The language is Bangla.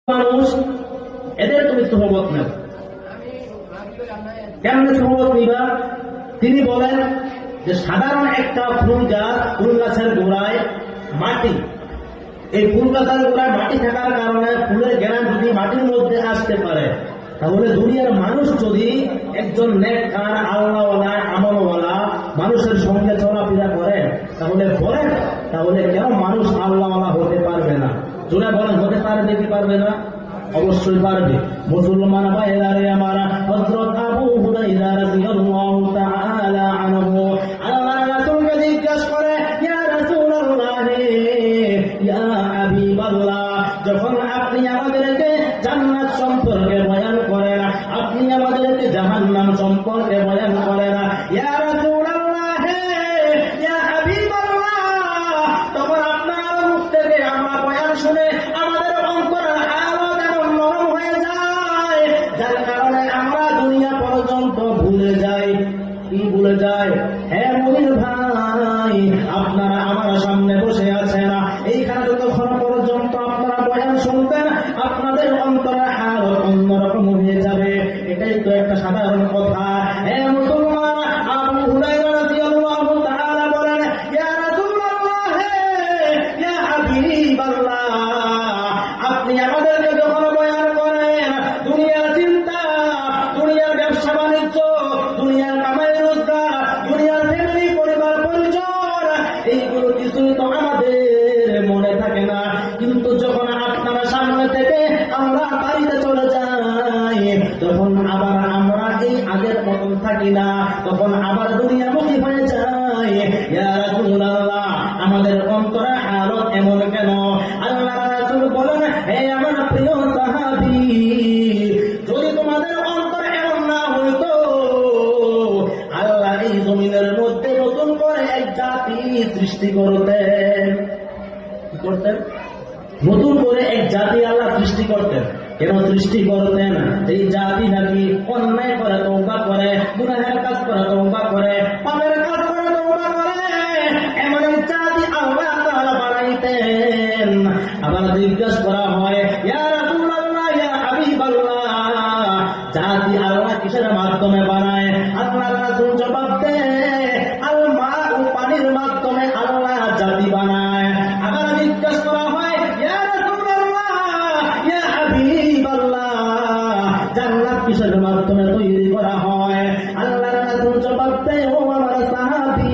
মানুষ এদের তুমি সোহবত নেও। কেমন সোহবত নিবা? তিনি বলেন যে সাধারণ একটা ফুল গাছের গোড়ায় মাটি, এই ফুল গাছের গোড়ায় মাটি থাকার কারণে ফুলের জ্ঞান যদি মাটির মধ্যে আসতে পারে, তাহলে দুনিয়ার মানুষ যদি একজন নেককার আল্লাহওয়ালা আমলওয়ালা মানুষের সঙ্গে চলাফেরা করে তাহলে কেন মানুষ আল্লাহওয়ালা হতে পারবে না? জোরে বলেন, হতে পারবে কি পারবে না? অবশ্যই পারবে। মুসলমান ভাইয়েরা আমার, হযরত আবু হুরায়রা রাদিয়াল্লাহু তাআলা আনহু আল্লাহর রাসূলকে জিজ্ঞাসা করে, ইয়া রাসূলুল্লাহ, ইয়া হাবিবাল্লাহ, যখন আপনি আমাদেরকে জান্নাত সম্পর্কে বয়ান করেন, আপনি আমাদেরকে জাহান্নাম সম্পর্কে বয়ান করেন, ইয়া রাসূলুল্লাহ, ইয়া হাবিবাল্লাহ, তখন আপনার মুখ থেকে আমরা বয়ান শুনে আমাদের অন্তরের হালত এমন নরম হয়ে যায়, যার কারণে আমরা দুনিয়া পর্যন্ত ভুলে যাই। কি ভুলে যায়? হ্যাঁ মুমিন ভাই, আপনারা আমার সামনে বসে আছেন, এইখানে যতক্ষণ পর্যন্ত আপনারা বয়ান শুনতেন আপনাদের অন্তরের হালত অন্যরকম হয়ে যাবে। এটাই তো একটা সাধারণ কথা। হ্যাঁ মুসলমান, আবু হুরায়রা রাদিয়াল্লাহু তাআলা বলেন, ইয়া রাসূলুল্লাহ, ইয়া হাবিবাল্লাহ, আপনি আমাদেরকে যখন বয়ান করেন দুনিয়ার চিন্তা, দুনিয়ার ব্যবসা বাণিজ্য, দুনিয়ার কামাই রোজগার, দুনিয়ার ফ্যামিলি পরিবার পরিজন, এইগুলো কিছুই তো আমাদের মনে থাকে না। কিন্তু যখন আপনার সামনে থেকে আমরা বাড়িতে চলে যাই, তখন আবার আমরা এই আগের মতন থাকি না, তখন আবার দুনিয়ামুখী হয়ে যাই। ইয়া রাসূলুল্লাহ, আমাদের অন্তরে হালত এমন কেন? আল্লাহর রাসূল বলেন, হে আমার প্রিয় সাহাবী, যদি তোমাদের অন্তর এমন না হইতো, আল্লাহ এই জমিনের মধ্যে নতুন করে এক জাতি সৃষ্টি করতেন। কি করতেন? নতুন করে এক জাতি আল্লাহ সৃষ্টি করতেন। কেন সৃষ্টি করতেন? এই জাতি নাকি অন্যায় করে তওবা করে, গুনাহের কাজ করে তওবা করে, পাপের কাজ করে তওবা করে, এমন এক জাতি আল্লাহ তাআলা বানাইতেন। আবার জিজ্ঞাসা করা হয়, ইয়া রাসূলুল্লাহ, ইয়া হাবিবাল্লাহ, জাতি আল্লাহ কিসের মাধ্যমে বানায়? আল্লাহর রাসূল জবাব দেয়, আল মা, পানির মাধ্যমে আল্লাহ জাতি বানায়। আবার জিজ্ঞাসা করা হয়, ইয়া রাসূলুল্লাহ, ইয়া হাবিবাল্লাহ, জান্নাত কিসের মাধ্যমে তৈরি করা হয়? আল্লাহর রাসূল জবাব দেয়, ও আমার সাহাবী,